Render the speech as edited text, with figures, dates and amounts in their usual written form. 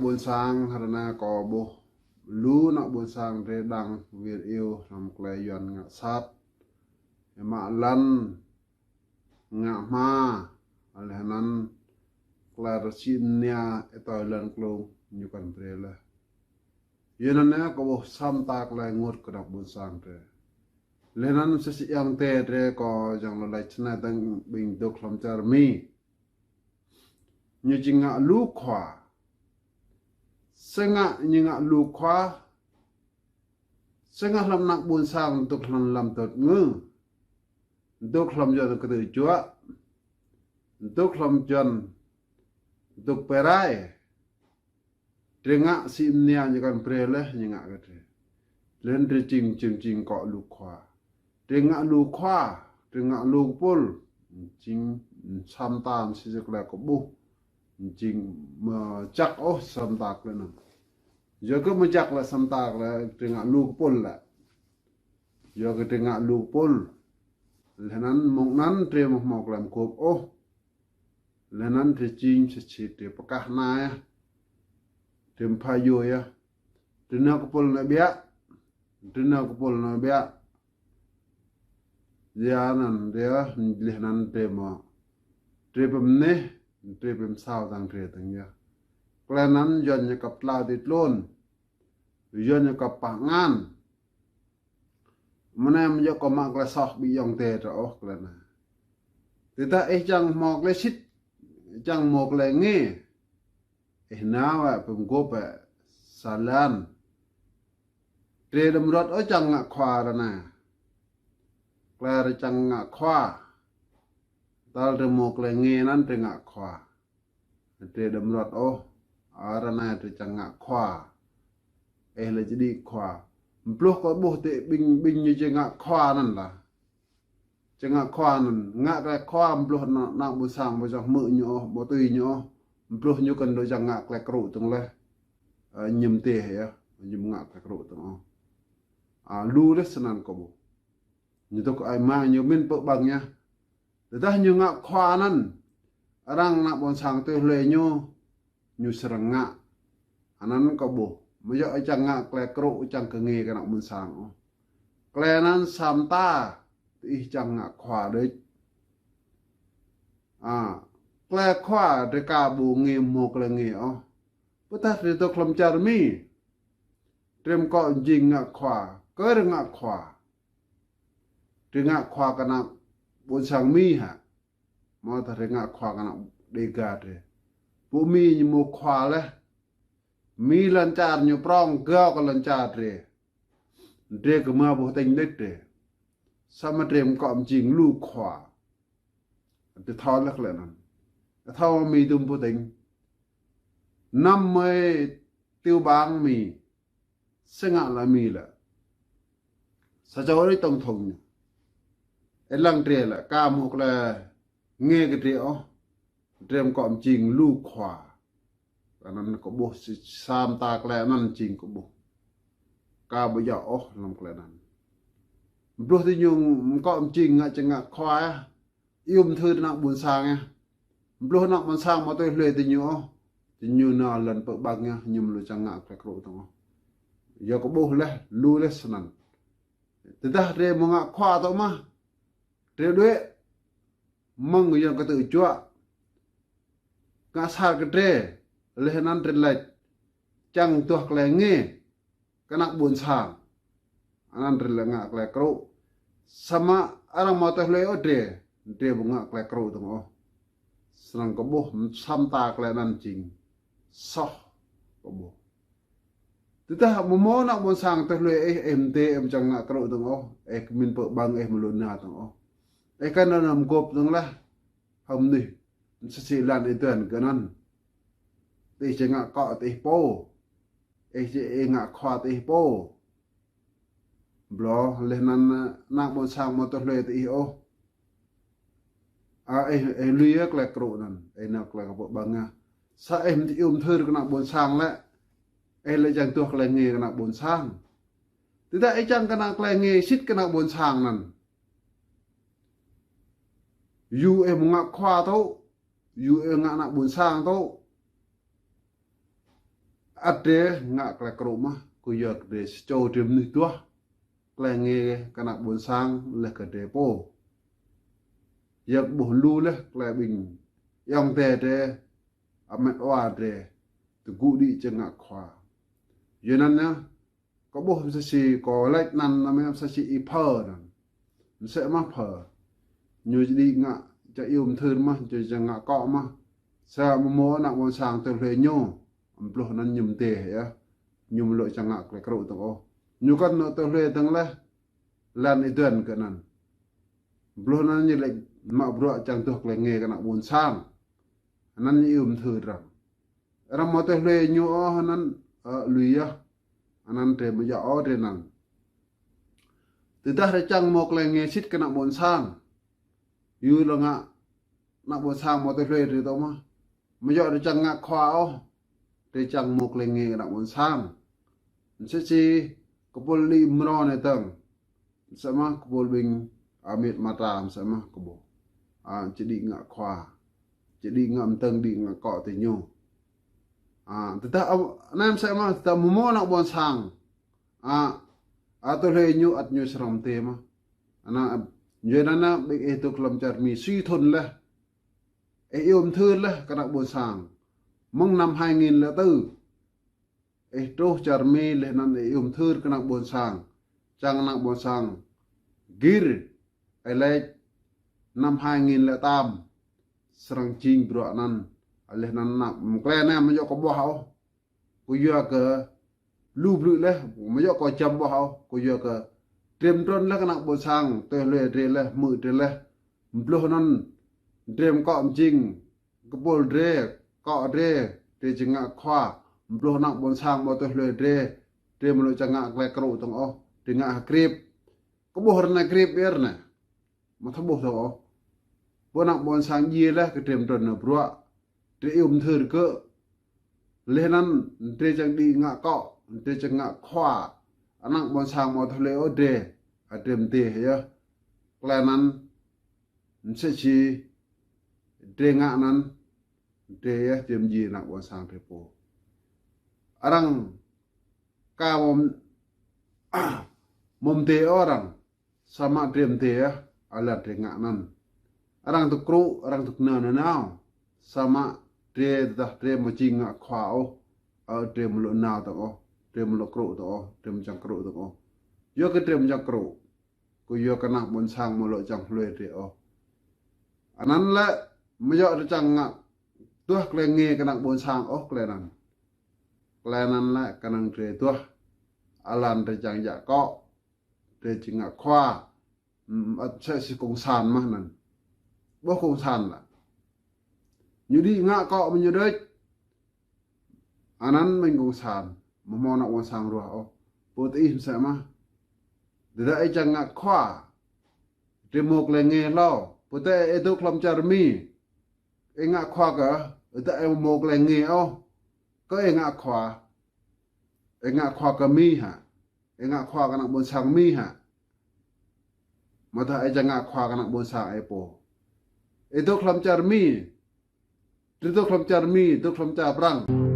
buôn sang harana có bố lú nak buôn sang re dang wir yêu nam klei yon ngạ sát ma lan ngạ ma alhanan claricinia etoilan klong nyukan prela yenana ko bo samta klai ngot ko nak buôn sang re lenan sesi yang te re ko jang lo lai chna dang bing dok lam char mi nyu jinga lu khwa senga nyinga lu khwa senga lam nak buôn sang dok lam lam tot ngu dok lam jon ko tu chua dok lam jon dok perai denga sim nia nyakan prele nyinga kate len de ching ko lu khwa denga lu khwa denga lu pul ching sam tam si jek la ko bu ching ma chak o sam tak le nam giờ cứ mà chắc là sam tak là denga lu pul la giờ cái denga lu pul lenan mong nan tre mok lam ko o lenan tre ching se chi te pakah na ya tem payo ya dina ko pul na bia dina ko pul na bia ya nan dia lenan te mo tre pem ne tre pem sao dang tre tang ya klenan yon ya kap la dit lon yon ya kap pangan mana yo ko mak la soh bi yong te to oh klana tita chang mok le sit chang mok le nge na wa pum go pa salan tre dam rot o chang nga khwa ra na kla ra chang nga khwa tal de mok le nge nan te nga khwa tre dam rot o ara na te chang nga khwa le ji di khwa ploh ko boh te bing như chang nga khwa nan la chang nga khwa nan nga ka khwa ploh na bu sang bo jang mu nyo bo tui nyo ploh nyo kan do jang nga klek ru tung le nyim te ya nyim nga klek ru tung lu le sanan ko bo như to ko ai ma nyo min pe bang nya ta nyo nga khwa nan rang na bon sang te le nyo serang nga anan ko bo mà giờ chẳng ngạ kle kro chẳng cơ nghề cái nào muốn sang kle nan sam ta thì chẳng ngạ khỏa đấy kle khỏa để cả bộ nghề một là nghề bữa ta thì tôi làm chả mi trem cọ jing ngạ khỏa cơ được ngạ khỏa thì ngạ khỏa cái nào muốn sang mi hả mà ta thì ngạ khỏa cái nào để gạt rồi bộ mi như một khỏa đấy mi lancar nyu prong gao ko lancar re ko ma bo ting det re sama trem ko am jing lu khwa te thol lak le nan thol mi dum bo ting nam mai tiêu bang mi senga la mi la sa jaw ri tong thong e lang tre la ka mo la nge ke tre o trem ko am jing lu khwa nan ko bo sam ta kle nan jing ko bo ka bo ya oh lam kle nan bro ti nyung ko am jing nga changa khwa yum thư na bun sang ya bro na bun sang ma to le ti nyu na lan pe bang ya nyum lu changa kle kro to ya ko bo le lu le sanan ti ta re mo nga khwa to ma re de mong yo ko tu chua ka sa ke tre lehenan relate chang tuh kle nge kanak bun sang anan rela nga kle kro sama arang mo teh le ode de bunga kle kro tong senang ko boh sam ta kle nan jing soh ko boh tita mo nak bun sang teh le mt em chang nga kro tong min pe bang mulun na tong kan nam gop tong la hom ni sisi lan iten kanan thì chỉ ngạ cọ thì po chỉ ngạ khoa thì po blo lên nan nang bon sang mo to le thì luyê cái crụ nan nào cái bộ bằng sa em thì thư cái nào bon sang lẽ lại chẳng tuộc lại nghề cái nào bon sang thì ta chẳng cái nào lại nghề xít cái nào bon sang nan yu em ngạ khoa tâu yu em ngạ nào bon sang tâu ade ngak klek rumah ku yak de sto dim ni tua klenge kana bon sang le ka depo yak bu lu le kle bing yang de ame wa de tu gu di chenga khwa yenan na có bộ sa si có lệch năn na me sa si i phơ nan sẽ ma phơ như đi ngạ cho yêu thương mà cho ngạ cọ mà sa mo na bon sang to le nyo plo nan nhum te ya nhum lo cha ngạ le kro to nyu kan no to le tang le lan i duen ka nan plo nan ni le ma bro chang to le nge kana bon sang nan ni yêu thương rằng ram mo to le nyu o nan lui ya anan te ma ya o de nan từ ta ra chăng một là nghe xít cái nặng bồn sang yu là ngạ nặng bồn sang một tay phê thì tao mà giờ để chăng ngạ khoa ô để chăng một là nghe nặng bồn sang sẽ chi có bồn li mro này tầng sẽ mà có bồn bình miệt mà làm sẽ mà có bộ chỉ đi ngạ khoa chỉ đi ngậm tầng đi ngạ cọ thì nhau từ ta anh em sẽ mà ta mua nặng bồn sang atau le nyu at nyu seram tema ana jenana be eto klam char mi si thon la yom thưa la kana bon sang mong năm 2004 tro char mi le nan yom thưa kana bon sang chang na bon sang gir le năm 2008 serang ching bro nan ale nan na mkle na ma yo ko bo hao ku yo ka lu blu le ma yo ko cham bo hao ku yo ka trem tron la kana bo sang te le re le mu te le blo nan trem ko jing ko bol re ko re te jinga khwa blo na bo sang bo te le re trem lo changa kle kro tong o te nga krip ko bo na krip er na ma tho bo tho o bo na bo sang yi le ke trem tron na bro te thur ko le nan te chang di nga ko te chang nga khwa anak bon sang mo thole o de atem te ya klanan se chi de nga nan de ya tem ji nak bon sang te po arang ka mom te orang sama tem te ya ala de nga nan arang tu kru arang tu na na now sama de da de mo chi nga khwa o de mo lo na ta o trem lo kro to trem chang kro to yo ke trem chang kro ku yo kana bon sang mo lo chang hle te o anan la ma yo chang nga tu kle nge kana bon sang o kle nan la kana tre tu alan te chang ya ko te chinga khwa se si kong san ma nan bo kong san la như đi ngạ cọ mình như đấy anan mình kong san mà mò nọ quan sang rồi ô bố tí sẽ mà để đây chẳng ngạc khoa thì một là nghe lo bố tí ấy tôi làm chả mi ấy ngạc khoa cả ở tại một là nghe ô có ấy ngạc khoa cả mi hả ấy ngạc khoa cái nặng bốn sang mi hả mà ta ấy chẳng ngạc khoa cái nặng bốn sang ấy bố ấy tôi làm chả mi tôi làm chả mi tôi làm chả brang